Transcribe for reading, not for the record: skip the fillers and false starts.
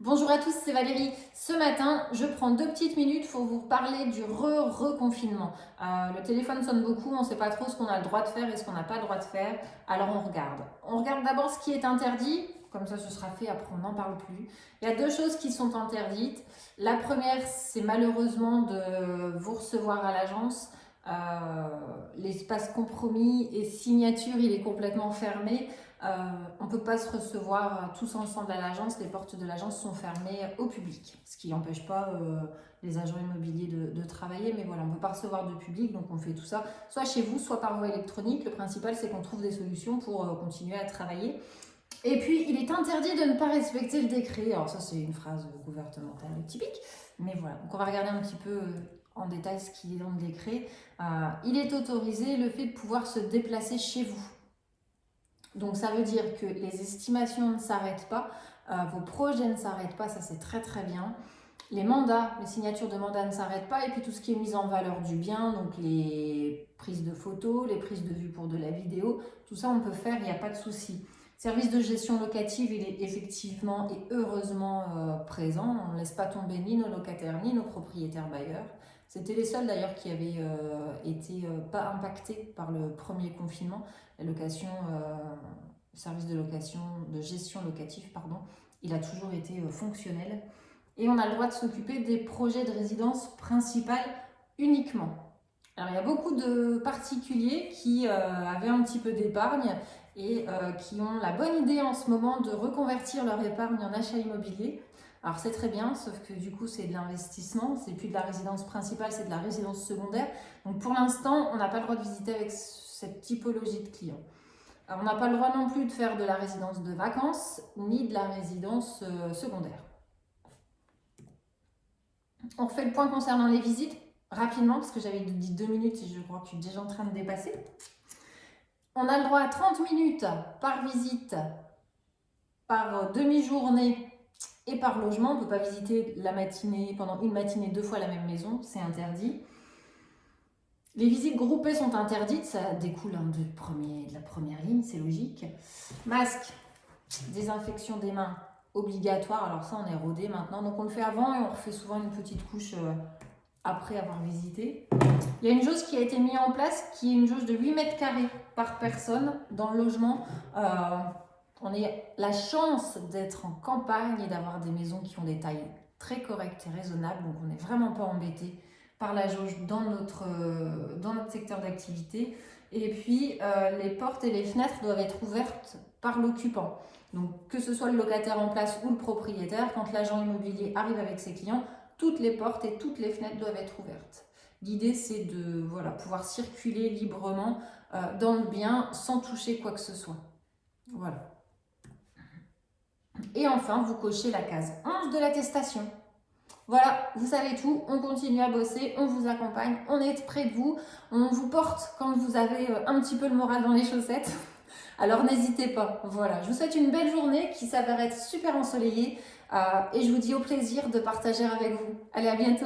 Bonjour à tous, c'est Valérie. Ce matin, je prends 2 petites minutes pour vous parler du reconfinement. Le téléphone sonne beaucoup, on ne sait pas trop ce qu'on a le droit de faire et ce qu'on n'a pas le droit de faire, alors on regarde. On regarde d'abord ce qui est interdit, comme ça ce sera fait, après on n'en parle plus. Il y a 2 choses qui sont interdites. La première, c'est malheureusement de vous recevoir à l'agence. L'espace compromis et signature, il est complètement fermé. On ne peut pas se recevoir tous ensemble à l'agence, les portes de l'agence sont fermées au public, ce qui n'empêche pas les agents immobiliers de travailler, mais voilà, on ne peut pas recevoir de public, donc on fait tout ça soit chez vous, soit par voie électronique. Le principal, c'est qu'on trouve des solutions pour continuer à travailler. Et puis, il est interdit de ne pas respecter le décret. Alors ça, c'est une phrase gouvernementale typique, mais voilà, donc on va regarder un petit peu en détail ce qu'il est dans le décret. Il est autorisé le fait de pouvoir se déplacer chez vous. Donc ça veut dire que les estimations ne s'arrêtent pas, vos projets ne s'arrêtent pas, ça c'est très très bien. Les mandats, les signatures de mandats ne s'arrêtent pas, et puis tout ce qui est mise en valeur du bien, donc les prises de photos, les prises de vue pour de la vidéo, tout ça on peut faire, il n'y a pas de souci. Service de gestion locative, il est effectivement et heureusement présent. On ne laisse pas tomber ni nos locataires ni nos propriétaires bailleurs. C'était les seuls d'ailleurs qui avaient été pas impactés par le premier confinement. La location, service de location, de gestion locative, pardon, il a toujours été fonctionnel. Et on a le droit de s'occuper des projets de résidence principale uniquement. Alors il y a beaucoup de particuliers qui avaient un petit peu d'épargne et qui ont la bonne idée en ce moment de reconvertir leur épargne en achat immobilier. Alors c'est très bien, sauf que du coup c'est de l'investissement, c'est plus de la résidence principale, c'est de la résidence secondaire. Donc pour l'instant, on n'a pas le droit de visiter avec cette typologie de clients. Alors, on n'a pas le droit non plus de faire de la résidence de vacances, ni de la résidence secondaire. On refait le point concernant les visites, rapidement, parce que j'avais dit 2 minutes et je crois que je suis déjà en train de dépasser. On a le droit à 30 minutes par visite, par demi-journée et par logement. On ne peut pas visiter la matinée, pendant une matinée 2 fois la même maison, c'est interdit. Les visites groupées sont interdites, ça découle de la première ligne, c'est logique. Masque, désinfection des mains, obligatoire. Alors ça, on est rodé maintenant, donc on le fait avant et on refait souvent une petite couche après avoir visité. Il y a une jauge qui a été mise en place, qui est une jauge de 8 mètres carrés par personne dans le logement. On a la chance d'être en campagne et d'avoir des maisons qui ont des tailles très correctes et raisonnables, donc on n'est vraiment pas embêté par la jauge dans notre secteur d'activité. Et puis, les portes et les fenêtres doivent être ouvertes par l'occupant. Donc, que ce soit le locataire en place ou le propriétaire, quand l'agent immobilier arrive avec ses clients, toutes les portes et toutes les fenêtres doivent être ouvertes. L'idée, c'est de pouvoir circuler librement dans le bien sans toucher quoi que ce soit. Voilà. Et enfin, vous cochez la case 11 de l'attestation. Voilà, vous savez tout, on continue à bosser, on vous accompagne, on est près de vous, on vous porte quand vous avez un petit peu le moral dans les chaussettes. Alors n'hésitez pas, voilà. Je vous souhaite une belle journée qui s'avère être super ensoleillée et je vous dis au plaisir de partager avec vous. Allez, à bientôt.